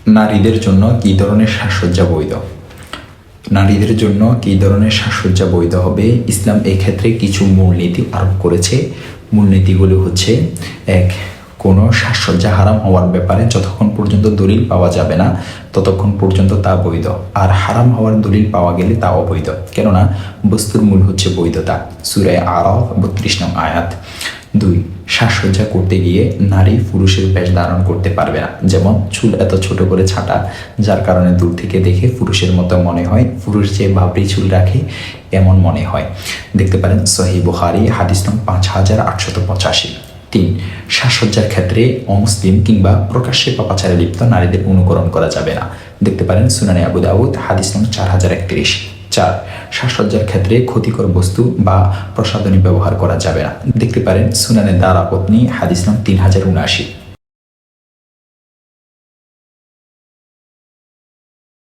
নারীদের জন্য কী ধরনের সাজসজ্জা বৈধ? নারীদের জন্য কী ধরনের সাজসজ্জা বৈধ হবে? ইসলাম এই ক্ষেত্রে কিছু মূলনীতি আরোপ করেছে। মূলনীতিগুলি হচ্ছে: এক, কোনো সাজসজ্জা হারাম হওয়ার ব্যাপারে যতক্ষণ পর্যন্ত দলিল পাওয়া যাবে না ততক্ষণ পর্যন্ত তা বৈধ, আর হারাম হওয়ার দলিল পাওয়া গেলে তা অবৈধ, কেননা বস্তুর মূল হচ্ছে বৈধতা। সূরা আরাফ ৩২ নং আয়াত। ২, সাজসজ্জা করতে গিয়ে নারী পুরুষের বেশ ধারণ করতে পারবে না, যেমন চুল এত ছোট করে ছাঁটা যার কারণে দূর থেকে দেখে পুরুষের মতো মনে হয়, পুরুষ যে বাবরি চুল রাখে এমন মনে হয়। দেখতে পারেন সহিহ বুখারী হাদিস নং 5885। ৩, সাজসজ্জার ক্ষেত্রে অমুসলিম কিংবা প্রকাশ্যে পাপাচারে লিপ্ত নারীদের অনুকরণ করা যাবে না। দেখতে পারেন সুনানে আবু দাউদ হাদিস নং 4031। ৪, সাজসজ্জার ক্ষেত্রে ক্ষতিকর বস্তু বা প্রসাধনী ব্যবহার করা যাবে না। দেখতে পারেন সুনানে দারাকুতনি হাদিস নং 3079।